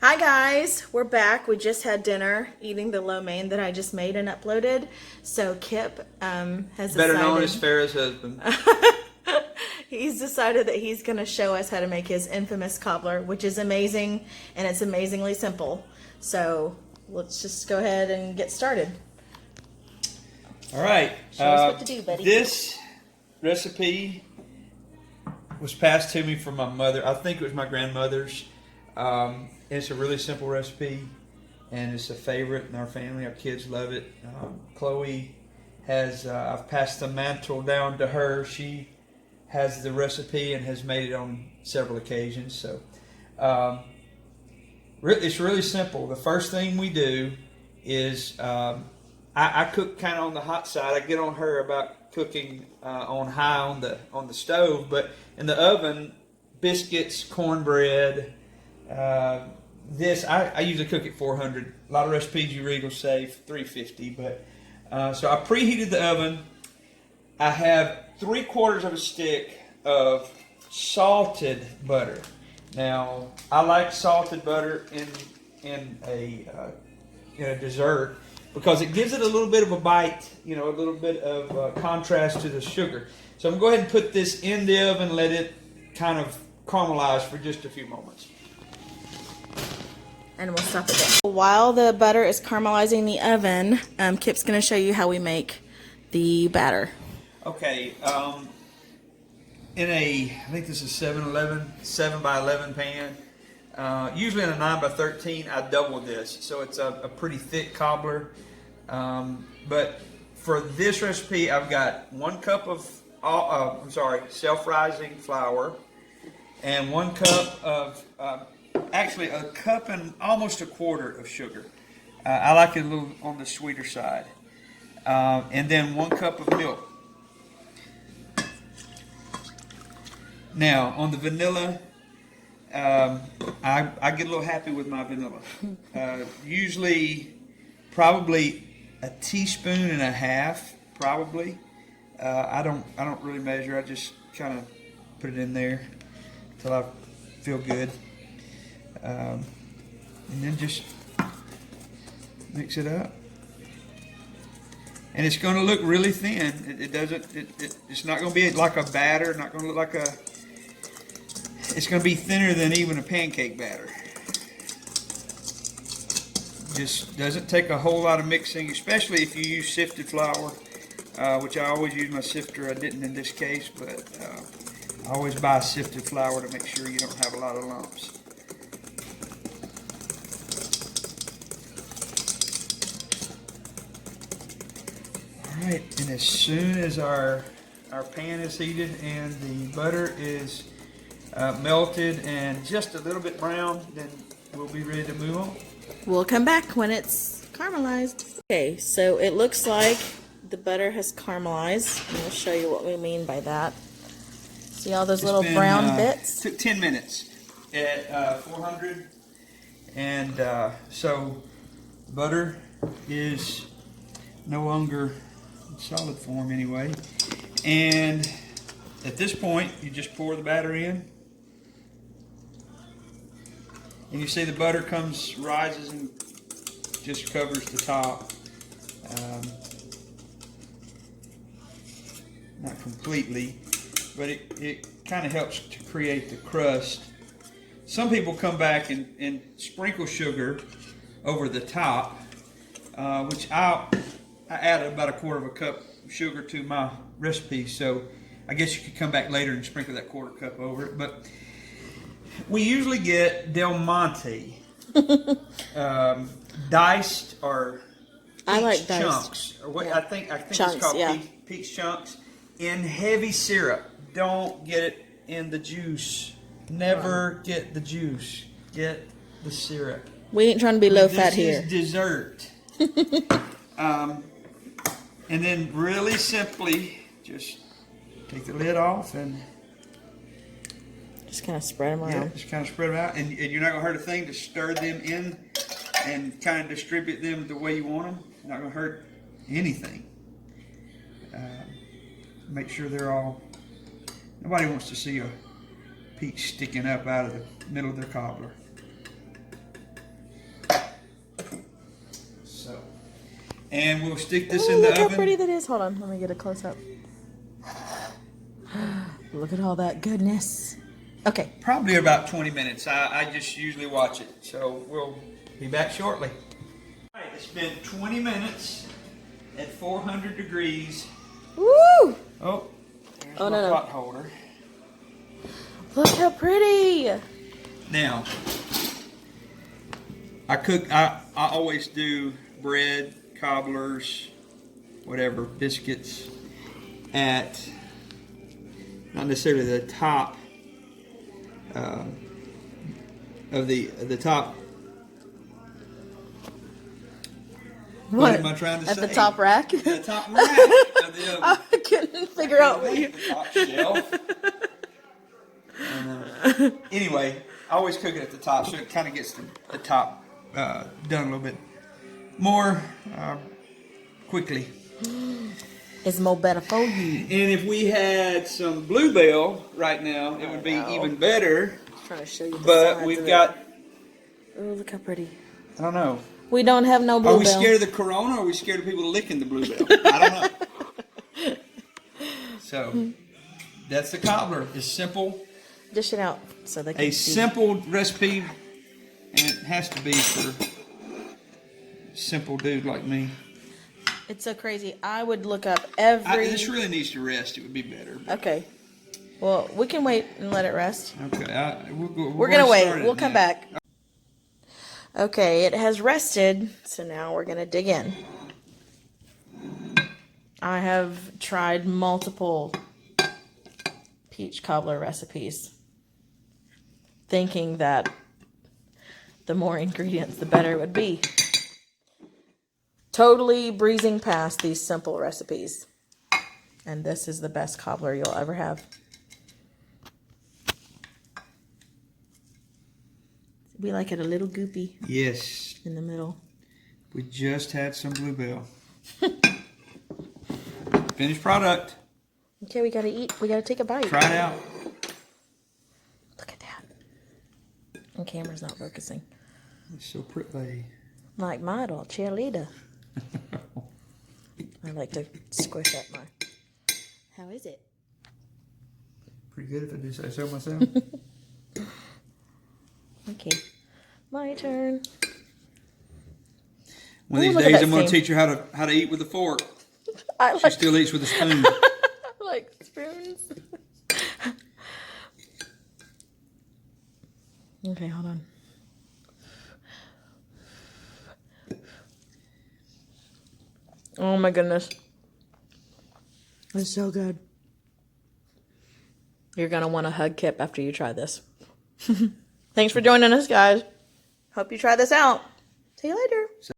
Hi guys, we're back. We just had dinner eating the lo mein that I just made and uploaded. So Kip has Better known as decided Farrah's husband. he's decided that he's going to show us how to make his infamous cobbler, which is amazing and it's amazingly simple. So let's just go ahead and get started. All right. Show us what to do, buddy. This recipe was passed to me from my mother. I think it was my grandmother's. It's a really simple recipe, and it's a favorite in our family. Our kids love it. Chloe has, I've passed the mantle down to her. She has the recipe and has made it on several occasions. So it's really simple. The first thing we do is I cook kind of on the hot side. I get on her about cooking on high on the stove, but in the oven, biscuits, cornbread. I usually cook at 400. A lot of recipes you read will say 350, but so I preheated the oven. I have 3/4 of a stick of salted butter. Now I like salted butter in a dessert because it gives it a little bit of a bite, a little bit of contrast to the sugar. So I'm going to go ahead and put this in the oven, let it kind of caramelize for just a few moments. And we'll stop it there. While the butter is caramelizing in the oven, Kip's going to show you how we make the batter. Okay, I think this is 7 by 11 pan. Usually in a 9 by 13, I double this, so it's a pretty thick cobbler. But for this recipe, I've got 1 cup of self-rising flour, and 1 cup of actually a cup and almost 1/4 of sugar. I like it a little on the sweeter side. And then 1 cup of milk. Now, on the vanilla, I get a little happy with my vanilla. Usually, probably 1.5 teaspoons, probably. I don't really measure. I just kind of put it in there until I feel good. And then just mix it up, and it's going to look really thin. It's not going to be like a batter. Not going to look like a. It's going to be thinner than even a pancake batter. Just doesn't take a whole lot of mixing, especially if you use sifted flour, which I always use my sifter. I didn't in this case, but I always buy sifted flour to make sure you don't have a lot of lumps. Alright, and as soon as our pan is heated and the butter is melted and just a little bit brown, then we'll be ready to move on. We'll come back when it's caramelized. Okay, so it looks like the butter has caramelized, and we'll show you what we mean by that. See all those little brown bits? Took 10 minutes at 400, and so butter is no longer solid form anyway, and at this point you just pour the batter in, and you see the butter rises and just covers the top, not completely, but it kind of helps to create the crust. Some people come back and sprinkle sugar over the top, which I added about 1/4 cup of sugar to my recipe, so I guess you could come back later and sprinkle that 1/4 cup over it. But we usually get Del Monte diced or I like peach diced. chunks, or what Yeah. I think Chunks, it's called yeah. peach chunks in heavy syrup. Don't get it in the juice. Never get the juice. Get the syrup. We ain't trying to be low fat here. This is dessert. And then really simply just take the lid off and Just kind of spread them around. just kind of spread them out. And you're not going to hurt a thing to stir them in and kind of distribute them the way you want them. You're not going to hurt anything. Make sure they're all, nobody wants to see a peach sticking up out of the middle of their cobbler. And we'll stick this Oh, in the look how oven. pretty that is. Hold on, let me get a close up. Look at all that goodness. Okay. Probably about 20 minutes. I just usually watch it. So we'll be back shortly. All right, it's been 20 minutes at 400 degrees. Woo! Oh, there's Oh, my no. pot holder. Look how pretty. Now, I always do bread, cobblers, whatever, biscuits at not necessarily the top of the top. What am I trying to say? At the top rack? The top rack of the oven. I couldn't figure out what you... The top shelf. Anyway, I always cook it at the top, so it kind of gets the top done a little bit more quickly. It's more better for you. And if we had some bluebell right now, it would be even better. I'm trying to show you the But sides we've of got, Oh, look how pretty. I don't know. We don't have no bluebell. Are we scared of the corona or are we scared of people licking the bluebell? I don't know. So, that's the cobbler. It's simple. Dish it out so they can A see. simple recipe, and it has to be for a simple dude like me. It's so crazy. I would look up every... This really needs to rest. It would be better. Okay. Well, we can wait and let it rest. Okay. We're going to wait. We'll come back. Okay, it has rested, so now we're going to dig in. I have tried multiple peach cobbler recipes, thinking that the more ingredients, the better it would be. Totally breezing past these simple recipes. And this is the best cobbler you'll ever have. We like it a little goopy. Yes. In the middle. We just had some bluebell. Finished product. Okay, we gotta eat. We gotta take a bite. Try it out. Look at that. The camera's not focusing. It's so pretty. Like my little cheerleader. I like to squish up my... How is it? Pretty good if I do say so myself. Okay. My turn. One of Ooh, these look at days that I'm going to thing. teach her how to eat with a fork. I She like, still eats with a spoon. I like spoons. Okay, hold on. Oh my goodness. It's so good. You're going to want a hug Kip after you try this. Thanks for joining us, guys. Hope you try this out. See you later.